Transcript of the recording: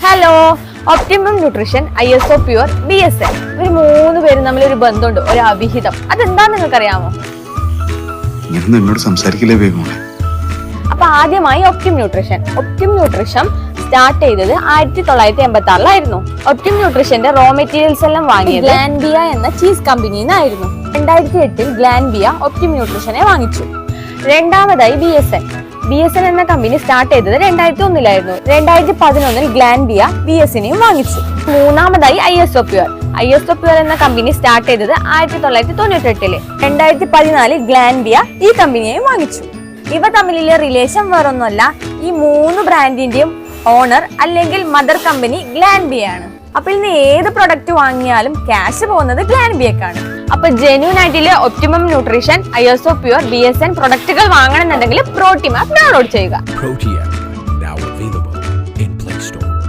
Hello, optimum nutrition, ISO pure, BSN. ഇവർ മൂന്ന് പേരും തമ്മിൽ ഒരു ബന്ധമുണ്ട്, ഒരു അവിഹിതം. അതെന്താന്ന് നിങ്ങൾക്കറിയാമോ? എന്നോട് സംസാരിക്കില്ലേ വേഗം. അപ്പൊ ആദ്യമായി ഒപ്റ്റിം ന്യൂട്രീഷൻ സ്റ്റാർട്ട് ചെയ്തത് 1986 ഒപ്റ്റിം ന്യൂട്രീഷന്റെ റോ മെറ്റീരിയൽസ് എല്ലാം വാങ്ങിയത് ഗ്ലാൻബിയ എന്ന ചീസ് കമ്പനിയിൽ നിന്നായിരുന്നു. 2008 ഗ്ലാൻബിയ ഒപ്റ്റിം ന്യൂട്രീഷനെ വാങ്ങിച്ചു. രണ്ടാമതായി BSN എന്ന കമ്പനി സ്റ്റാർട്ട് ചെയ്തത് 2001 2011 ഗ്ലാൻബിയ BSNയും വാങ്ങിച്ചു. മൂന്നാമതായി ISO പ്യൂർ എന്ന കമ്പനി സ്റ്റാർട്ട് ചെയ്തത് 1998 2014 ഗ്ലാൻബിയ ഈ കമ്പനിയെയും വാങ്ങിച്ചു. ഇവ തമ്മിലുള്ള റിലേഷൻ വേറൊന്നുമല്ല, ഈ മൂന്ന് ബ്രാൻഡിന്റെയും ഓണർ അല്ലെങ്കിൽ മദർ കമ്പനി ഗ്ലാൻബിയാണ്. അപ്പൊ ഇന്ന് ഏത് പ്രൊഡക്റ്റ് വാങ്ങിയാലും ക്യാഷ് പോകുന്നത് ഗ്ലാൻബിയക്കാണ്. അപ്പൊ ജെന്യൂൻ ആയിട്ടുള്ള optimum nutrition, ISO pure, BSN പ്രൊഡക്റ്റുകൾ വാങ്ങണമെന്നുണ്ടെങ്കിൽ പ്രോട്ടീം ആപ്പ് ഡൗൺലോഡ് ചെയ്യുക.